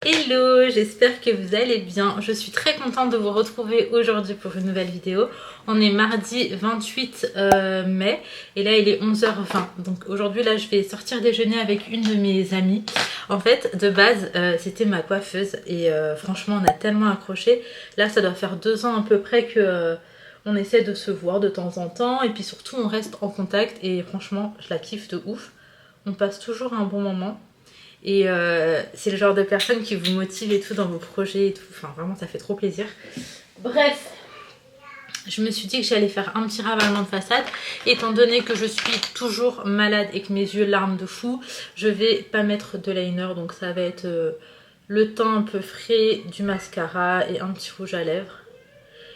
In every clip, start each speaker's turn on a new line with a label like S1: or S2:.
S1: Hello, j'espère que vous allez bien. Je suis très contente de vous retrouver aujourd'hui pour une nouvelle vidéo. On est mardi 28 mai et là il est 11h20. Donc aujourd'hui là je vais sortir déjeuner avec une de mes amies. En fait de base c'était ma coiffeuse et franchement on a tellement accroché. Là ça doit faire 2 ans à peu près que on essaie de se voir de temps en temps et puis surtout on reste en contact et franchement je la kiffe de ouf. On passe toujours un bon moment. Et c'est le genre de personne qui vous motive et tout dans vos projets et tout. Enfin vraiment ça fait trop plaisir. Bref, je me suis dit que j'allais faire un petit ravalement de façade. Étant donné que je suis toujours malade et que mes yeux larment de fou, je vais pas mettre de liner. Donc ça va être le teint un peu frais, du mascara et un petit rouge à lèvres.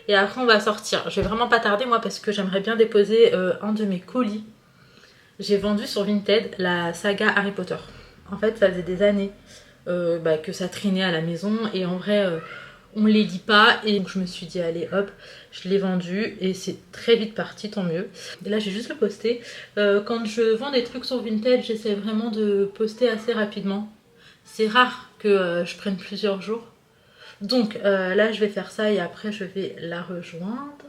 S1: Et après on va sortir. Je vais vraiment pas tarder moi parce que j'aimerais bien déposer un de mes colis. J'ai vendu sur Vinted la saga Harry Potter. En fait, ça faisait des années que ça traînait à la maison et en vrai, on les lit pas. Et donc, je me suis dit, allez hop, je l'ai vendu et c'est très vite parti, tant mieux. Et là, j'ai juste le posté. Quand je vends des trucs sur Vinted, j'essaie vraiment de poster assez rapidement. C'est rare que je prenne plusieurs jours. Donc là, je vais faire ça et après, je vais la rejoindre.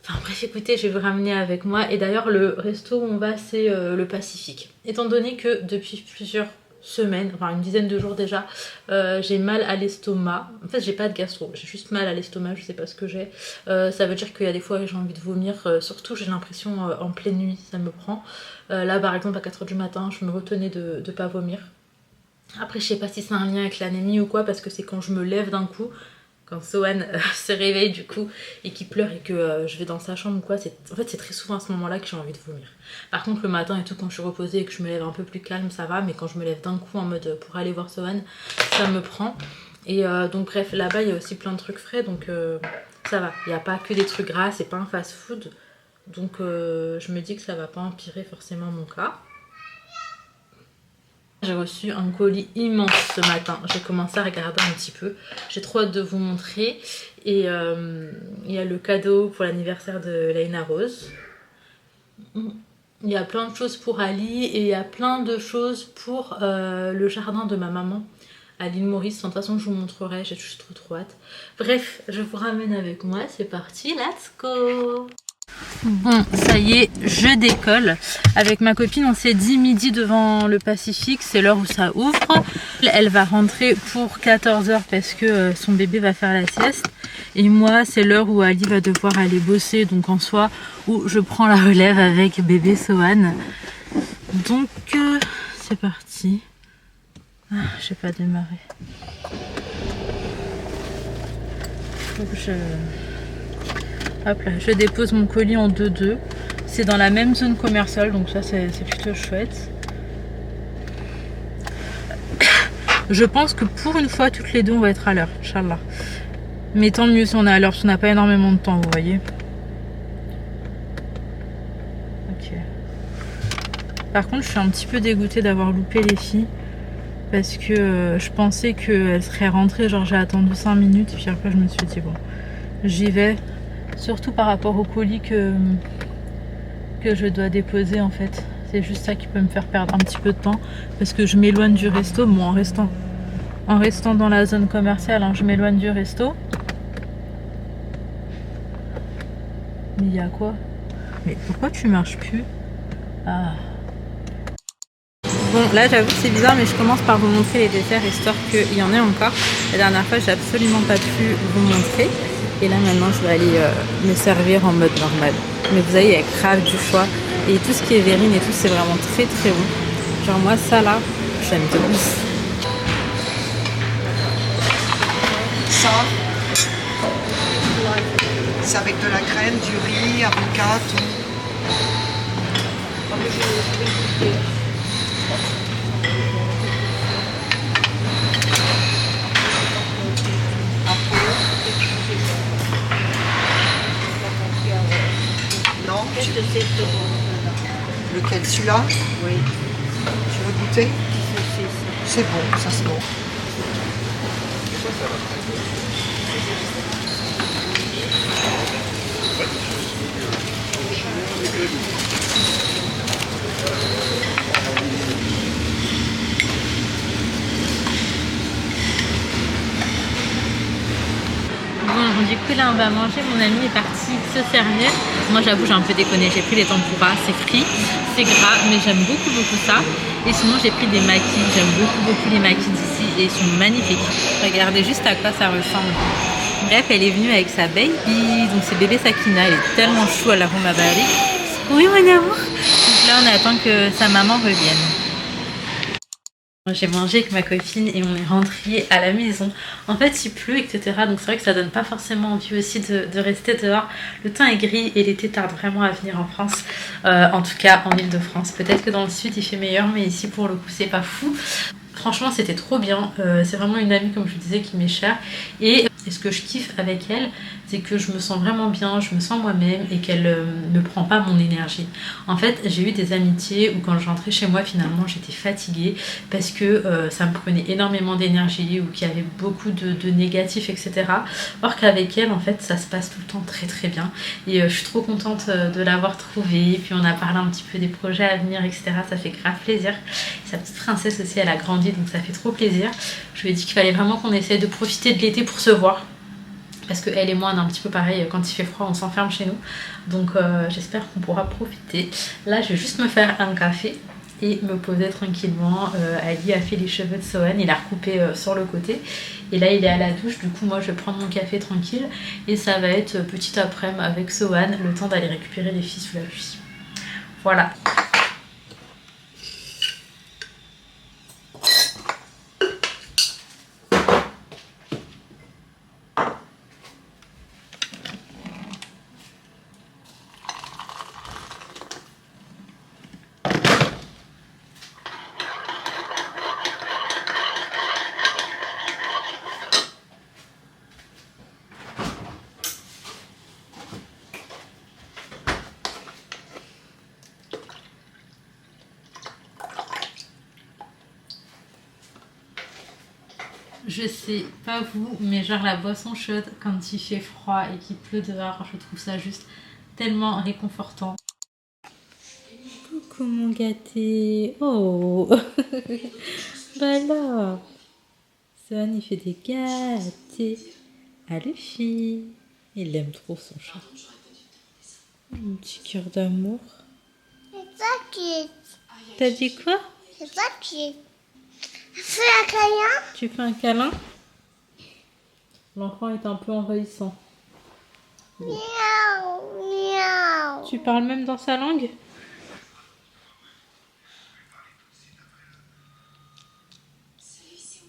S1: Enfin bref, écoutez, je vais vous ramener avec moi. Et d'ailleurs, le resto où on va, c'est le Pacifique. Étant donné que depuis plusieurs semaines, enfin une dizaine de jours déjà, j'ai mal à l'estomac. En fait, j'ai pas de gastro, j'ai juste mal à l'estomac, je sais pas ce que j'ai. Ça veut dire qu'il y a des fois j'ai envie de vomir. Surtout, j'ai l'impression en pleine nuit, ça me prend. Là, par exemple, à 4h du matin, je me retenais de pas vomir. Après, je sais pas si c'est un lien avec l'anémie ou quoi, parce que c'est quand je me lève d'un coup. Quand Sohan se réveille du coup et qu'il pleure et que je vais dans sa chambre ou quoi, en fait c'est très souvent à ce moment-là que j'ai envie de vomir. Par contre le matin et tout, quand je suis reposée et que je me lève un peu plus calme, ça va, mais quand je me lève d'un coup en mode pour aller voir Sohan, ça me prend. Et donc bref, là-bas il y a aussi plein de trucs frais, donc ça va. Il n'y a pas que des trucs gras, c'est pas un fast-food, donc je me dis que ça va pas empirer forcément mon cas. J'ai reçu un colis immense ce matin, j'ai commencé à regarder un petit peu, j'ai trop hâte de vous montrer. Et il y a le cadeau pour l'anniversaire de Laina Rose. Il y a plein de choses pour Ali et il y a plein de choses pour le jardin de ma maman à l'île Maurice. De toute façon je vous montrerai, j'ai juste trop hâte. Bref, je vous ramène avec moi, c'est parti, let's go! Bon, ça y est, je décolle. Avec ma copine, on s'est dit midi devant le Pacifique, c'est l'heure où ça ouvre. Elle va rentrer pour 14h parce que son bébé va faire la sieste. Et moi, c'est l'heure où Ali va devoir aller bosser, donc en soi, où je prends la relève avec bébé Sohan. Donc, c'est parti. Ah, je sais pas démarrer. Faut que je... Hop là, je dépose mon colis en 2-2. C'est dans la même zone commerciale, donc ça c'est plutôt chouette. Je pense que pour une fois, toutes les deux, on va être à l'heure, Inch'Allah. Mais tant mieux si on est à l'heure, parce qu'on n'a pas énormément de temps, vous voyez. Ok. Par contre, je suis un petit peu dégoûtée d'avoir loupé les filles. Parce que je pensais qu'elles seraient rentrées, genre j'ai attendu 5 minutes, puis après je me suis dit bon, j'y vais. Surtout par rapport au colis que je dois déposer en fait. C'est juste ça qui peut me faire perdre un petit peu de temps. Parce que je m'éloigne du resto. Bon, en restant dans la zone commerciale, hein, je m'éloigne du resto. Mais il y a quoi? Mais pourquoi tu marches plus? Ah. Bon, là j'avoue que c'est bizarre, mais je commence par vous montrer les desserts histoire qu'il y en ait encore. La dernière fois, j'ai absolument pas pu vous montrer. Et là maintenant je vais aller me servir en mode normal. Mais vous voyez, il y a grave du choix. Et tout ce qui est verrine et tout, c'est vraiment très bon. Genre moi ça là, j'aime de ouf.
S2: Ça, c'est avec de la crème, du riz, avocat, tout. Non, lequel, celui-là? Oui. Tu veux goûter? C'est bon, ça c'est bon.
S1: coup là on va manger, mon ami est parti se servir. Moi j'avoue j'ai un peu déconné, j'ai pris les tempura, c'est frit, c'est gras, mais j'aime beaucoup ça. Et sinon j'ai pris des maquis, j'aime beaucoup les maquis d'ici et ils sont magnifiques. Regardez juste à quoi ça ressemble. Bref, elle est venue avec sa baby, donc c'est bébé Sakina, elle est tellement chou à la Roma Bari. Oui mon amour. Donc là on attend que sa maman revienne. J'ai mangé avec ma copine et on est rentré à la maison. En fait il pleut etc, donc c'est vrai que ça donne pas forcément envie aussi de rester dehors. Le temps est gris et l'été tarde vraiment à venir en France, en tout cas en Ile-de-France. Peut-être que dans le sud il fait meilleur, mais ici pour le coup c'est pas fou. Franchement c'était trop bien, c'est vraiment une amie comme je vous disais qui m'est chère. Et ce que je kiffe avec elle, c'est que je me sens vraiment bien, je me sens moi-même et qu'elle ne prend pas mon énergie. En fait j'ai eu des amitiés où quand je rentrais chez moi finalement j'étais fatiguée parce que ça me prenait énormément d'énergie ou qu'il y avait beaucoup de négatifs etc. Or qu'avec elle en fait ça se passe tout le temps très bien et je suis trop contente de l'avoir trouvée. Et puis on a parlé un petit peu des projets à venir etc, ça fait grave plaisir. Sa petite princesse aussi elle a grandi donc ça fait trop plaisir. Je lui ai dit qu'il fallait vraiment qu'on essaie de profiter de l'été pour se voir. Parce qu'elle et moi on est un petit peu pareil, quand il fait froid on s'enferme chez nous. Donc j'espère qu'on pourra profiter. Là je vais juste me faire un café et me poser tranquillement. Ali a fait les cheveux de Sohan, il a recoupé sur le côté. Et là il est à la douche, du coup moi je vais prendre mon café tranquille. Et ça va être petit après-midi avec Sohan, le temps d'aller récupérer les filles sous la pluie. Voilà. Je sais pas vous, mais genre la boisson chaude quand il fait froid et qu'il pleut dehors, je trouve ça juste tellement réconfortant. Coucou mon gâté. Oh. Bah alors, Sohan il fait des gâtés à Luffy. Il aime trop son chat. Un petit cœur d'amour.
S3: C'est ça qui est.
S1: T'as dit quoi?
S3: C'est ça qui est. Fais un câlin.
S1: Tu fais un câlin? L'enfant est un peu envahissant.
S3: Miaou, miaou.
S1: Tu parles même dans sa langue?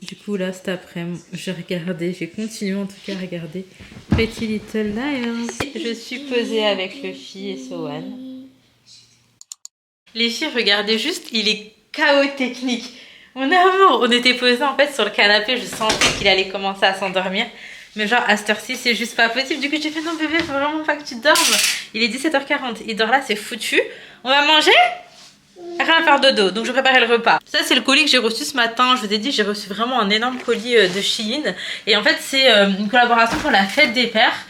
S1: Du coup là cet après-midi j'ai continué en tout cas à regarder Pretty Little Liars. Je suis posée avec Luffy et Sohan. Les filles regardez juste, il est KO technique. Mon amour, on était posés en fait sur le canapé, je sentais qu'il allait commencer à s'endormir. Mais genre à cette heure-ci c'est juste pas possible. Du coup j'ai fait non bébé, faut vraiment pas que tu dormes. Il est 17h40, il dort là, c'est foutu. On va manger? Rien à faire dodo, donc je préparais le repas. Ça c'est le colis que j'ai reçu ce matin. Je vous ai dit j'ai reçu vraiment un énorme colis de Shein. Et en fait c'est une collaboration pour la fête des pères.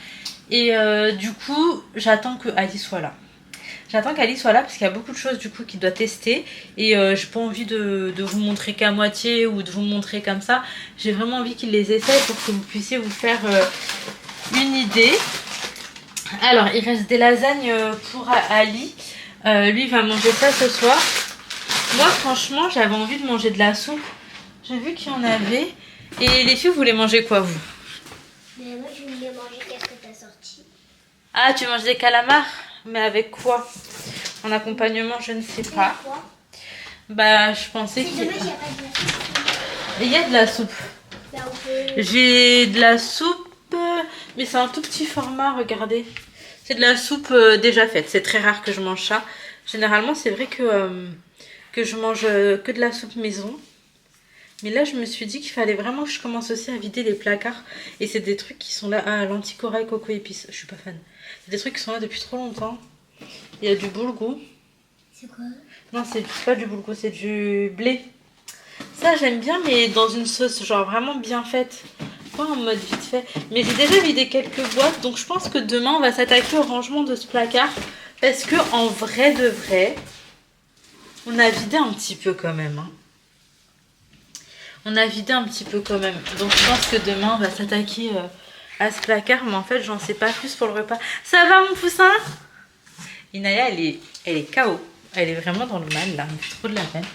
S1: Et du coup j'attends que Ali soit là. J'attends qu'Ali soit là parce qu'il y a beaucoup de choses du coup qu'il doit tester. Et j'ai pas envie de vous montrer qu'à moitié ou de vous montrer comme ça. J'ai vraiment envie qu'il les essaye pour que vous puissiez vous faire une idée. Alors il reste des lasagnes pour Ali. Lui va manger ça ce soir. Moi franchement j'avais envie de manger de la soupe. J'ai vu qu'il y en avait. Et les filles vous voulez manger quoi vous?
S3: Mais moi je voulais manger qu'est-ce que t'as sorti.
S1: Ah tu manges des calamars? Mais avec quoi? En accompagnement je ne sais pas.
S3: Quoi?
S1: Bah je pensais
S3: C'est
S1: qu'il
S3: dommage, il n'y a pas de la soupe.
S1: y a de la soupe.
S3: Bah, on peut...
S1: J'ai de la soupe, mais c'est un tout petit format, regardez. C'est de la soupe déjà faite. C'est très rare que je mange ça. Généralement, c'est vrai que je mange que de la soupe maison. Mais là, je me suis dit qu'il fallait vraiment que je commence aussi à vider les placards. Et c'est des trucs qui sont là. Ah, l'anticorail coco épice. Je suis pas fan. C'est des trucs qui sont là depuis trop longtemps. Il y a du boulgour.
S3: C'est quoi?
S1: Non, c'est pas du boulgour, c'est du blé. Ça, j'aime bien, mais dans une sauce genre vraiment bien faite. Pas en mode vite fait. Mais j'ai déjà vidé quelques boîtes. Donc je pense que demain, on va s'attaquer au rangement de ce placard. Parce que en vrai de vrai, on a vidé un petit peu quand même. Hein. On a vidé un petit peu quand même. Donc je pense que demain, on va s'attaquer à ce placard, mais en fait j'en sais pas plus pour le repas. Ça va mon poussin? Inaya elle est KO. Elle est vraiment dans le mal là, elle me fait trop de la peine.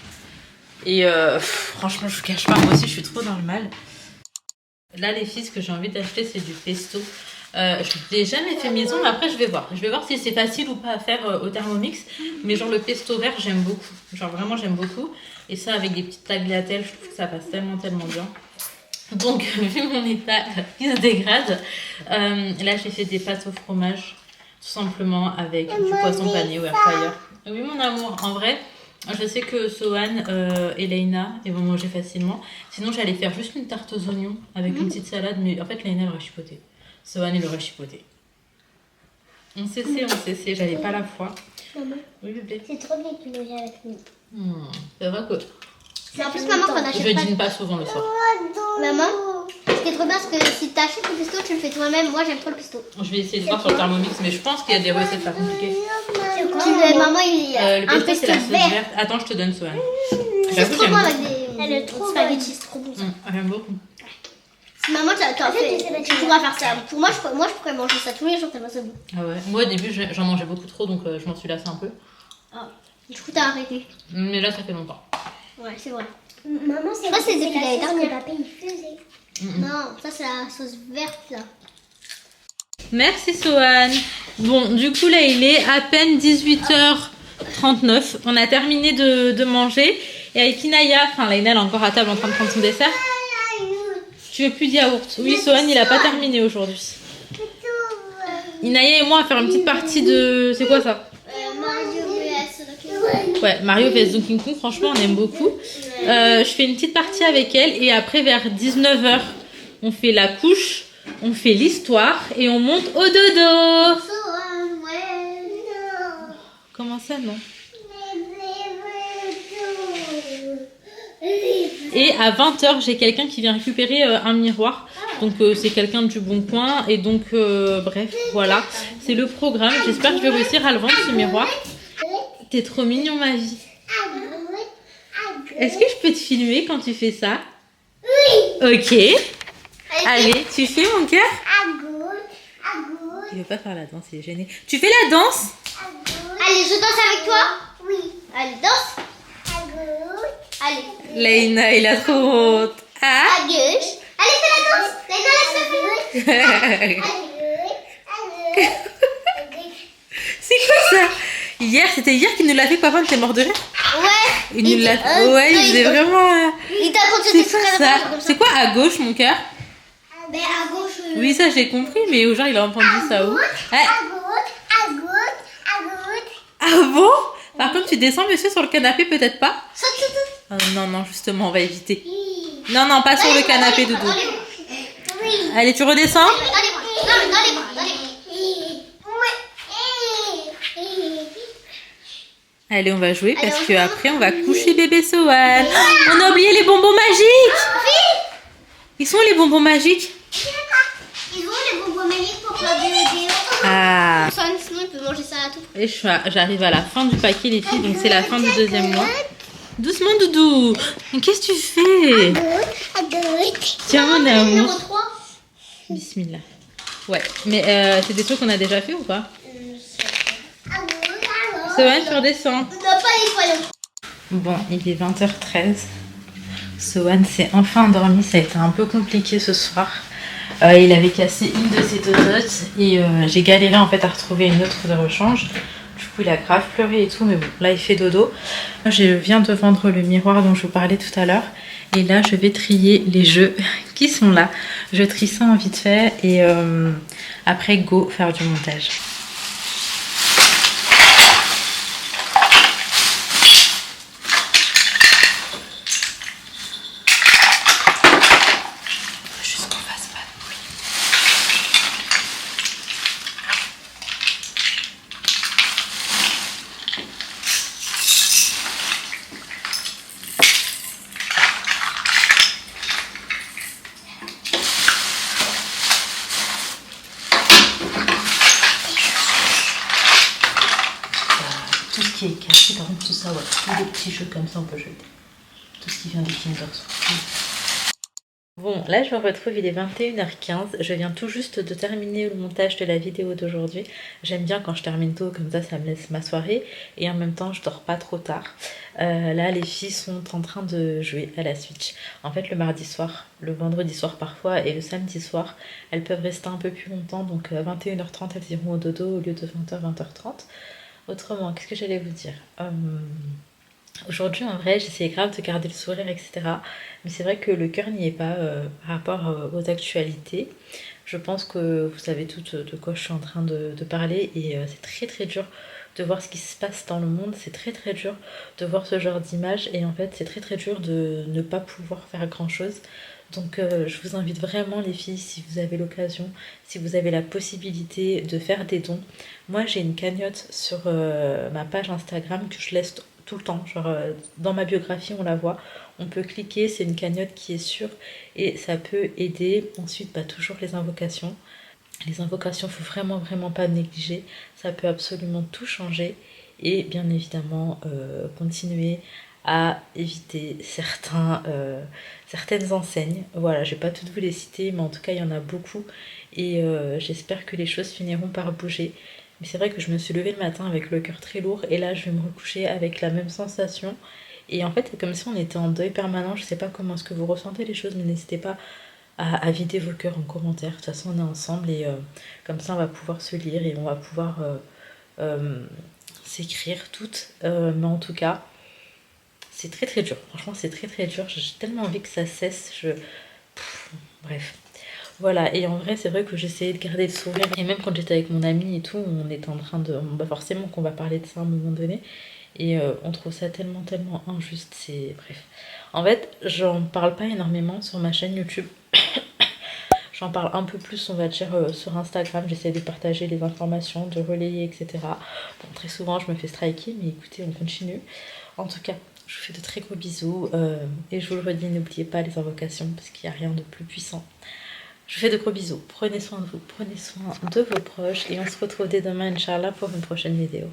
S1: Et franchement je vous cache pas, moi aussi je suis trop dans le mal. Là les filles, ce que j'ai envie d'acheter c'est du pesto. Je ne l'ai jamais fait maison, mais après je vais voir. Je vais voir si c'est facile ou pas à faire au Thermomix. Mais genre le pesto vert j'aime beaucoup. Genre vraiment j'aime beaucoup. Et ça avec des petites tagliatelles, je trouve que ça passe tellement bien. Donc vu mon état qui se dégrade, là j'ai fait des pâtes au fromage. Tout simplement avec du poisson pané ou air fryer. Oui mon amour, en vrai, je sais que Sohan et Leïna ils vont manger facilement. Sinon j'allais faire juste une tarte aux oignons avec une petite salade. Mais en fait Leïna elle aurait chipoté. Sohan il aurait chipoté. On s'essaie, j'avais pas la foi.
S3: Maman.
S1: Oui bébé.
S3: C'est trop bien que tu manges avec nous.
S1: C'est vrai que
S2: C'est en plus maman qu'on achète
S1: je
S2: pas.
S1: dîne pas souvent le soir.
S3: Maman,
S2: Ce qui est trop bien, c'est que si tu achètes le pesto, tu le fais toi-même. Moi, j'aime trop le pesto.
S1: Je vais essayer de voir sur le Thermomix, mais je pense qu'il y a des recettes pas compliquées.
S3: c'est quoi?
S2: Maman, il y a
S1: Le
S2: un
S1: pesto c'est
S2: pesto
S1: la sauce
S2: vert.
S1: verte. Attends, je te donne Sohan.
S2: C'est
S1: J'avoue
S2: trop
S1: j'aime
S2: bon
S1: beaucoup.
S2: avec des spaghettis, c'est trop bon ça.
S1: J'aime beaucoup.
S2: Si maman, tu pourras faire ça. Pour moi, je pourrais manger ça tous les jours tellement c'est bon.
S1: Ah ouais. Moi au début j'en mangeais beaucoup trop, donc je m'en suis lassée un peu.
S2: Ah. Du coup, t'as arrêté.
S1: Mais là ça fait longtemps.
S2: Ouais, c'est vrai.
S3: Maman, c'est
S2: Ça, c'est depuis l'année
S3: la sauce que
S2: dernière.
S3: papa il faisait.
S2: Non, ça, c'est la sauce verte là.
S1: Merci Sohan. Bon, du coup là il est à peine 18h39. On a terminé de manger. Et avec Inaya, enfin Laïna elle est encore à table en train de prendre son dessert. Tu veux plus de yaourt? Oui, Sohan il a pas terminé aujourd'hui. Inaya et moi on va faire une petite partie de... C'est quoi ça? Ouais, Mario vs Donkey Kong, franchement on aime beaucoup. Je fais une petite partie avec elle et après vers 19h on fait la couche, on fait l'histoire et on monte au dodo. Comment ça non? Et à 20h j'ai quelqu'un qui vient récupérer un miroir. Donc c'est quelqu'un du Bon Coin et donc bref voilà, c'est le programme. J'espère que je vais réussir à le vendre ce miroir. T'es trop mignon ma vie. Est-ce que je peux te filmer quand tu fais ça? Oui. Ok. Allez, tu fais mon cœur? Il veut pas faire la danse, il est gêné. Tu fais la danse?
S2: Allez, je danse avec toi?
S3: Oui.
S2: Allez, danse. Allez.
S1: Leïna, il a trop honte. Ah?
S2: À gauche. Allez, fais la danse. Leïna, laisse-le faire.
S1: C'est quoi ça? Hier, c'était hier qu'il nous l'a fait, papa, t'es mort de rire?
S2: Ouais.
S1: Il nous l'a fait. Ouais, il faisait vraiment...
S2: Il t'a
S1: C'est quoi ça? C'est quoi à gauche, mon cœur?
S2: Ben à gauche.
S1: Oui, ça j'ai compris, mais au genre il a entendu ça où? Ah bon? Par contre, tu descends, monsieur, sur le canapé, peut-être pas? Oh, non, non, justement, on va éviter. Non, non, pas sur le canapé, Doudou. Allez, tu redescends?
S2: Dans les bras.
S1: Allez, on va jouer parce que après on va coucher bébé Sohan. On a oublié les bonbons magiques. Ils sont où les bonbons magiques?
S2: Ils ont les bonbons magiques pour faire des vidéos.
S1: Ah.
S2: Sinon, il peut manger ça à tout.
S1: Et j'arrive à la fin du paquet les filles, donc c'est la fin du deuxième mois. Doucement Doudou. Qu'est-ce que tu fais? Tiens mon amour.
S2: Numéro 3.
S1: Bismillah. Ouais, mais c'est des trucs qu'on a déjà fait ou pas? Sohan, tu redescends.
S2: On n'a pas les croyants.
S1: Bon, il est 20h13. Sohan s'est enfin endormi, ça a été un peu compliqué ce soir. Il avait cassé une de ses tototes et j'ai galéré en fait à retrouver une autre de rechange. Du coup, il a grave pleuré et tout, mais bon, là il fait dodo. Moi, je viens de vendre le miroir dont je vous parlais tout à l'heure. Et là, je vais trier les jeux qui sont là. Je trie ça en vite fait et après, go faire du montage. Tout ce qui est cassé, par contre, tout ça, ouais. Tous les petits jeux comme ça, on peut jeter. Tout ce qui vient des Kinder Surprise. Bon, là je me retrouve, il est 21h15, je viens tout juste de terminer le montage de la vidéo d'aujourd'hui. J'aime bien quand je termine tôt, comme ça me laisse ma soirée et en même temps je dors pas trop tard. Là les filles sont en train de jouer à la Switch. En fait le mardi soir, le vendredi soir parfois et le samedi soir, elles peuvent rester un peu plus longtemps, donc à 21h30 elles iront au dodo au lieu de 20h, 20h30. Autrement, qu'est-ce que j'allais vous dire Aujourd'hui, en vrai, j'essayais grave de garder le sourire, etc. Mais c'est vrai que le cœur n'y est pas par rapport aux actualités. Je pense que vous savez toutes de quoi je suis en train de parler et c'est très très dur de voir ce qui se passe dans le monde. C'est très très dur de voir ce genre d'image et en fait, c'est très très dur de ne pas pouvoir faire grand chose. Donc je vous invite vraiment les filles, si vous avez l'occasion, si vous avez la possibilité de faire des dons. Moi j'ai une cagnotte sur ma page Instagram que je laisse tout le temps, genre dans ma biographie on la voit, on peut cliquer, c'est une cagnotte qui est sûre et ça peut aider. Ensuite toujours les invocations. Les invocations, faut vraiment vraiment pas négliger, ça peut absolument tout changer et bien évidemment continuer à éviter certaines enseignes. Voilà, je vais pas toutes vous les citer, mais en tout cas il y en a beaucoup et j'espère que les choses finiront par bouger. Mais c'est vrai que je me suis levée le matin avec le cœur très lourd et là je vais me recoucher avec la même sensation. Et en fait c'est comme si on était en deuil permanent, je sais pas comment est-ce que vous ressentez les choses, mais n'hésitez pas à vider vos cœurs en commentaire. De toute façon on est ensemble et comme ça on va pouvoir se lire et on va pouvoir s'écrire toutes. Mais en tout cas c'est très très dur, franchement c'est très très dur, j'ai tellement envie que ça cesse, bref. Voilà, et en vrai c'est vrai que j'essayais de garder le sourire, et même quand j'étais avec mon ami et tout, on était en train de... Bah forcément qu'on va parler de ça à un moment donné, et on trouve ça tellement tellement injuste, c'est... Bref. En fait, j'en parle pas énormément sur ma chaîne YouTube, j'en parle un peu plus on va dire sur Instagram, j'essaie de partager les informations, de relayer, etc. Bon, très souvent je me fais striker, mais écoutez, on continue. En tout cas, je vous fais de très gros bisous et je vous le redis, n'oubliez pas les invocations parce qu'il n'y a rien de plus puissant. Je vous fais de gros bisous, prenez soin de vous, prenez soin de vos proches et on se retrouve dès demain, Inch'Allah, pour une prochaine vidéo.